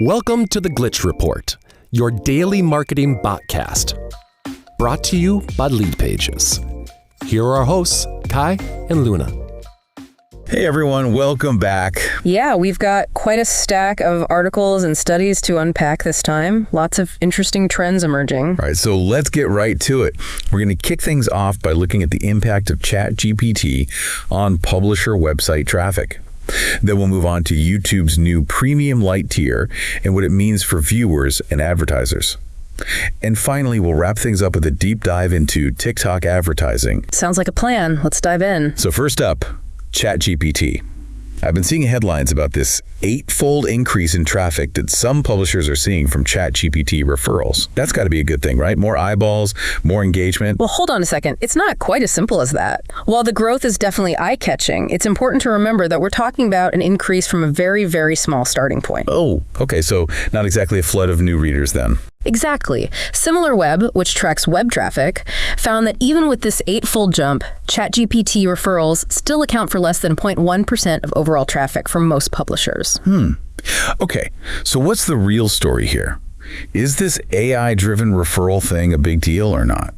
Welcome to the Glitch Report, your daily marketing botcast. Brought to you by Leadpages. Here are our hosts, Kai and Luna. Hey everyone, welcome back. Yeah, we've got quite a stack of articles and studies to unpack this time. Lots of interesting trends emerging. All right, so let's get right to it. We're going to kick things off by looking at the impact of ChatGPT on publisher website traffic. Then we'll move on to YouTube's new premium Lite tier and what it means for viewers and advertisers. And finally, we'll wrap things up with a deep dive into TikTok advertising. Sounds like a plan. Let's dive in. So first up, ChatGPT. I've been seeing headlines about this 8-fold increase in traffic that some publishers are seeing from ChatGPT referrals. That's got to be a good thing, right? More eyeballs, more engagement. Well, hold on a second. It's not quite as simple as that. While the growth is definitely eye-catching, it's important to remember that we're talking about an increase from a very, very small starting point. Oh, okay. So not exactly a flood of new readers then. Exactly. SimilarWeb, which tracks web traffic, found that even with this 8-fold jump, ChatGPT referrals still account for less than 0.1% of overall traffic from most publishers. Okay, so what's the real story here? Is this AI-driven referral thing a big deal or not?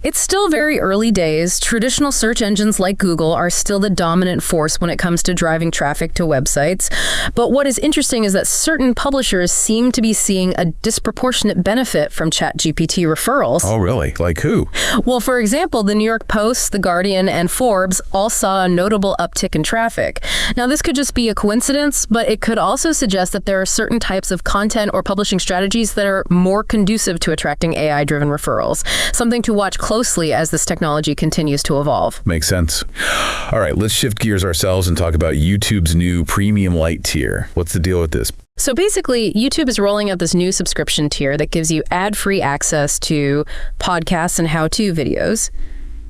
It's still very early days. Traditional search engines like Google are still the dominant force when it comes to driving traffic to websites. But what is interesting is that certain publishers seem to be seeing a disproportionate benefit from ChatGPT referrals. Oh, really? Like who? Well, for example, the New York Post, The Guardian, and Forbes all saw a notable uptick in traffic. Now, this could just be a coincidence, but it could also suggest that there are certain types of content or publishing strategies that are more conducive to attracting AI-driven referrals. Something to watch closely as this technology continues to evolve. Makes sense. All right, let's shift gears ourselves and talk about YouTube's new premium Lite tier. What's the deal with this? So basically, YouTube is rolling out this new subscription tier that gives you ad-free access to podcasts and how-to videos.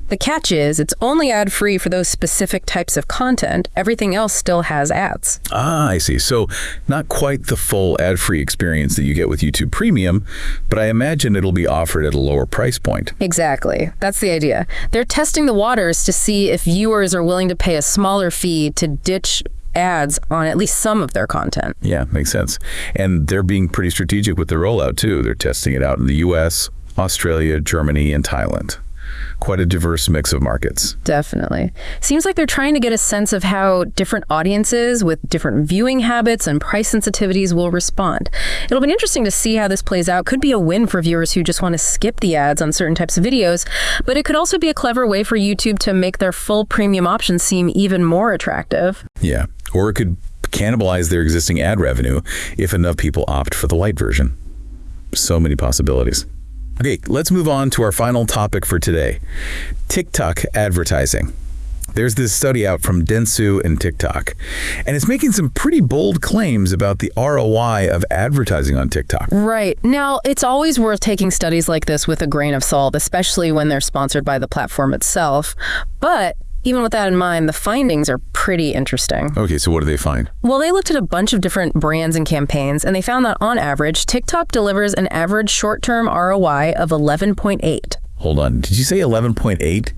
The catch is it's only ad-free for those specific types of content. Everything else still has ads. Ah, I see. So not quite the full ad-free experience that you get with YouTube Premium, but I imagine it'll be offered at a lower price point. Exactly. That's the idea. They're testing the waters to see if viewers are willing to pay a smaller fee to ditch ads on at least some of their content. Yeah, makes sense. And they're being pretty strategic with the rollout, too. They're testing it out in the US, Australia, Germany, and Thailand. Quite a diverse mix of markets. Definitely. Seems like they're trying to get a sense of how different audiences with different viewing habits and price sensitivities will respond. It'll be interesting to see how this plays out. Could be a win for viewers who just want to skip the ads on certain types of videos, but it could also be a clever way for YouTube to make their full premium options seem even more attractive. Yeah, or it could cannibalize their existing ad revenue if enough people opt for the Lite version. So many possibilities. Okay, let's move on to our final topic for today, TikTok advertising. There's this study out from Dentsu and TikTok, and it's making some pretty bold claims about the ROI of advertising on TikTok. Right. Now, it's always worth taking studies like this with a grain of salt, especially when they're sponsored by the platform itself. But even with that in mind, the findings are pretty interesting. Okay, so what do they find? Well, they looked at a bunch of different brands and campaigns, and they found that on average, TikTok delivers an average short-term ROI of 11.8. Hold on, did you say 11.8?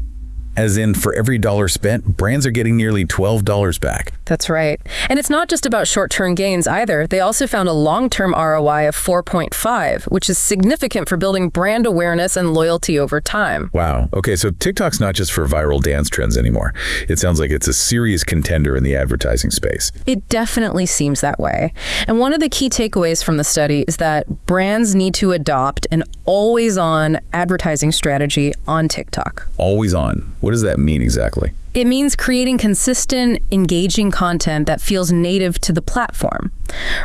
As in, for every dollar spent, brands are getting nearly $12 back. That's right. And it's not just about short-term gains either. They also found a long-term ROI of 4.5, which is significant for building brand awareness and loyalty over time. Wow. Okay, so TikTok's not just for viral dance trends anymore. It sounds like it's a serious contender in the advertising space. It definitely seems that way. And one of the key takeaways from the study is that brands need to adopt an always-on advertising strategy on TikTok. Always on. What does that mean exactly? It means creating consistent, engaging content that feels native to the platform.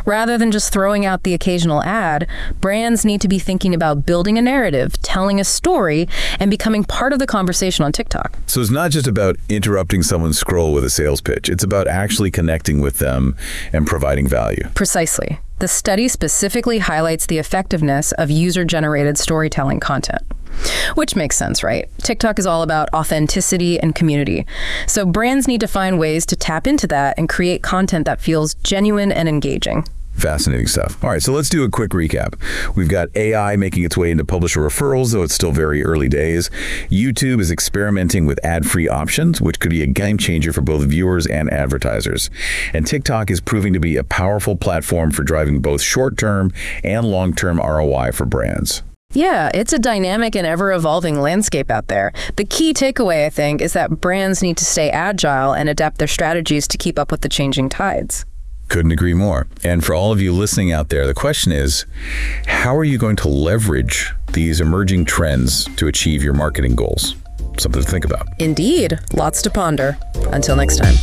Rather than just throwing out the occasional ad, brands need to be thinking about building a narrative, telling a story, and becoming part of the conversation on TikTok. So it's not just about interrupting someone's scroll with a sales pitch. It's about actually connecting with them and providing value. Precisely. The study specifically highlights the effectiveness of user-generated storytelling content. Which makes sense, right? TikTok is all about authenticity and community. So brands need to find ways to tap into that and create content that feels genuine and engaging. Fascinating stuff. All right, so let's do a quick recap. We've got AI making its way into publisher referrals, though it's still very early days. YouTube is experimenting with ad-free options, which could be a game changer for both viewers and advertisers. And TikTok is proving to be a powerful platform for driving both short-term and long-term ROI for brands. Yeah, it's a dynamic and ever-evolving landscape out there. The key takeaway, I think, is that brands need to stay agile and adapt their strategies to keep up with the changing tides. Couldn't agree more. And for all of you listening out there, the question is, how are you going to leverage these emerging trends to achieve your marketing goals? Something to think about. Indeed. Lots to ponder. Until next time.